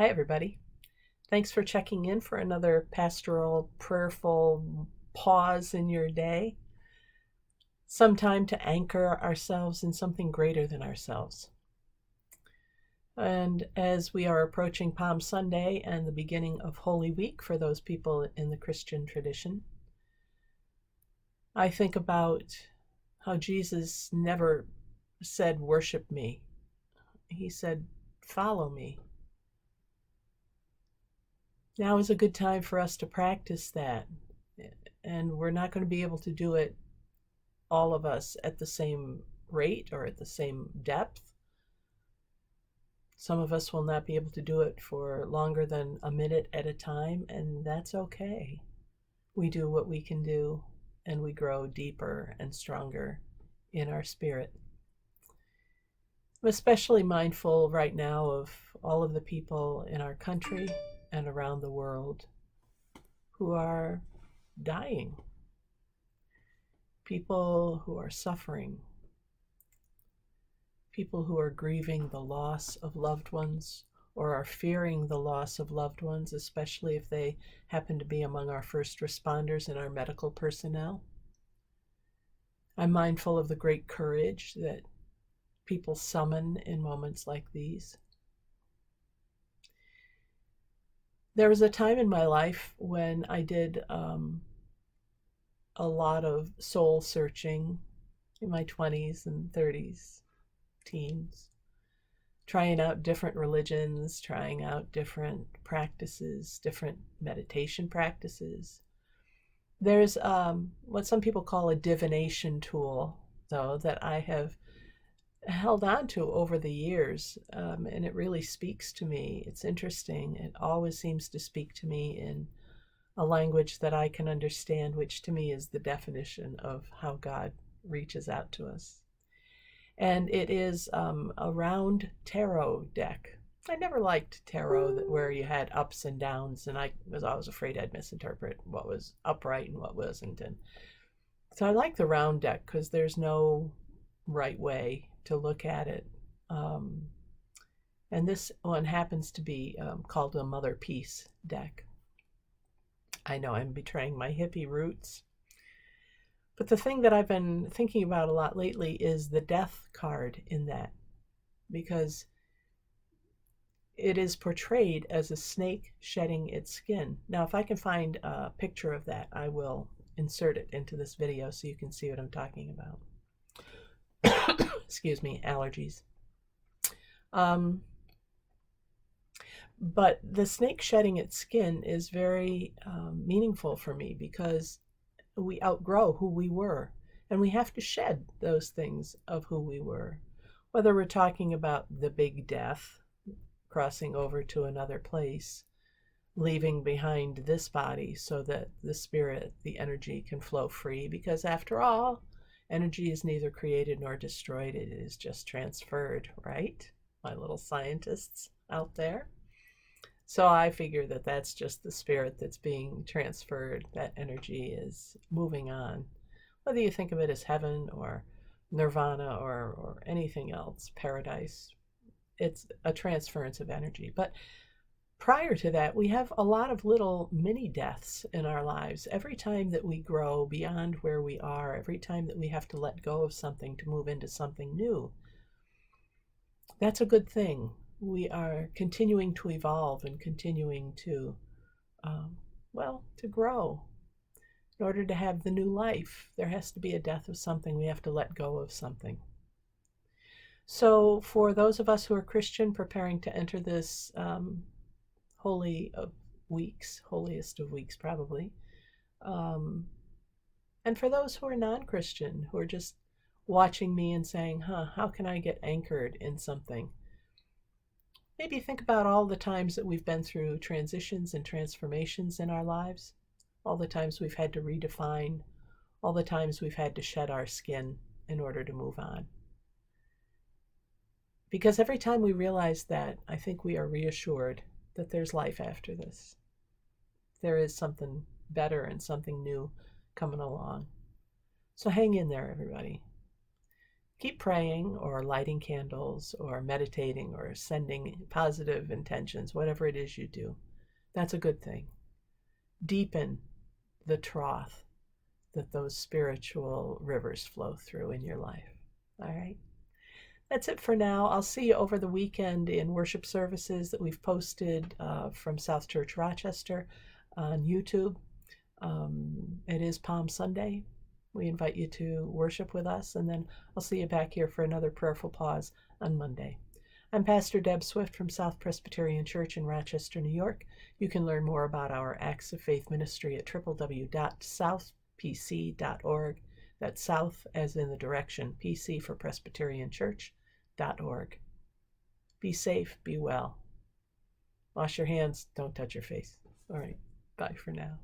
Hi, everybody. Thanks for checking in for another pastoral, prayerful pause in your day. Some time to anchor ourselves in something greater than ourselves. And as we are approaching Palm Sunday and the beginning of Holy Week for those people in the Christian tradition, I think about how Jesus never said, "Worship me." He said, "Follow me." Now is a good time for us to practice that. And we're not going to be able to do it, all of us, at the same rate or at the same depth. Some of us will not be able to do it for longer than a minute at a time, and that's okay. We do what we can do, and we grow deeper and stronger in our spirit. I'm especially mindful right now of all of the people in our country and around the world who are dying, people who are suffering, people who are grieving the loss of loved ones or are fearing the loss of loved ones, especially if they happen to be among our first responders and our medical personnel. I'm mindful of the great courage that people summon in moments like these. There was a time in my life when I did a lot of soul searching in my 20s and 30s, teens, trying out different religions, trying out different practices, different meditation practices. There's what some people call a divination tool, though, that I have held on to over the years, and it really speaks to me. It's interesting. It always seems to speak to me in a language that I can understand, which to me is the definition of how God reaches out to us. And it is a round tarot deck. I never liked tarot where you had ups and downs, and I was always afraid I'd misinterpret what was upright and what wasn't. And so I like the round deck because there's no right way to look at it. And this one happens to be called a Mother Peace deck. I know I'm betraying my hippie roots. But the thing that I've been thinking about a lot lately is the death card in that, because it is portrayed as a snake shedding its skin. Now, if I can find a picture of that, I will insert it into this video so you can see what I'm talking about. Excuse me, allergies. But the snake shedding its skin is very meaningful for me because we outgrow who we were, and we have to shed those things of who we were. Whether we're talking about the big death, crossing over to another place, leaving behind this body so that the spirit, the energy, can flow free, because after all, energy is neither created nor destroyed, it is just transferred, right? My little scientists out there. So I figure that that's just the spirit that's being transferred. That energy is moving on. Whether you think of it as heaven or nirvana or anything else, paradise, it's a transference of energy. But prior to that, we have a lot of little mini deaths in our lives. Every time that we grow beyond where we are, every time that we have to let go of something to move into something new, that's a good thing. We are continuing to evolve and continuing to, to grow. In order to have the new life, there has to be a death of something. We have to let go of something. So for those of us who are Christian, preparing to enter this holy of weeks, holiest of weeks probably, and for those who are non-Christian, who are just watching me and saying, how can I get anchored in something? Maybe think about all the times that we've been through transitions and transformations in our lives, all the times we've had to redefine, all the times we've had to shed our skin in order to move on. Because every time we realize that, I think we are reassured that there's life after this. There is something better and something new coming along. So hang in there, everybody. keep praying or lighting candles or meditating or sending positive intentions, whatever it is you do. That's a good thing. Deepen the trough that those spiritual rivers flow through in your life. All right. That's it for now. I'll see you over the weekend in worship services that we've posted from South Church Rochester on YouTube. It is Palm Sunday. We invite you to worship with us, and then I'll see you back here for another prayerful pause on Monday. I'm Pastor Deb Swift from South Presbyterian Church in Rochester, New York. You can learn more about our Acts of Faith ministry at www.southpc.org. That's South as in the direction, PC for Presbyterian Church.org. Be safe, be well. Wash your hands, don't touch your face. All right, bye for now.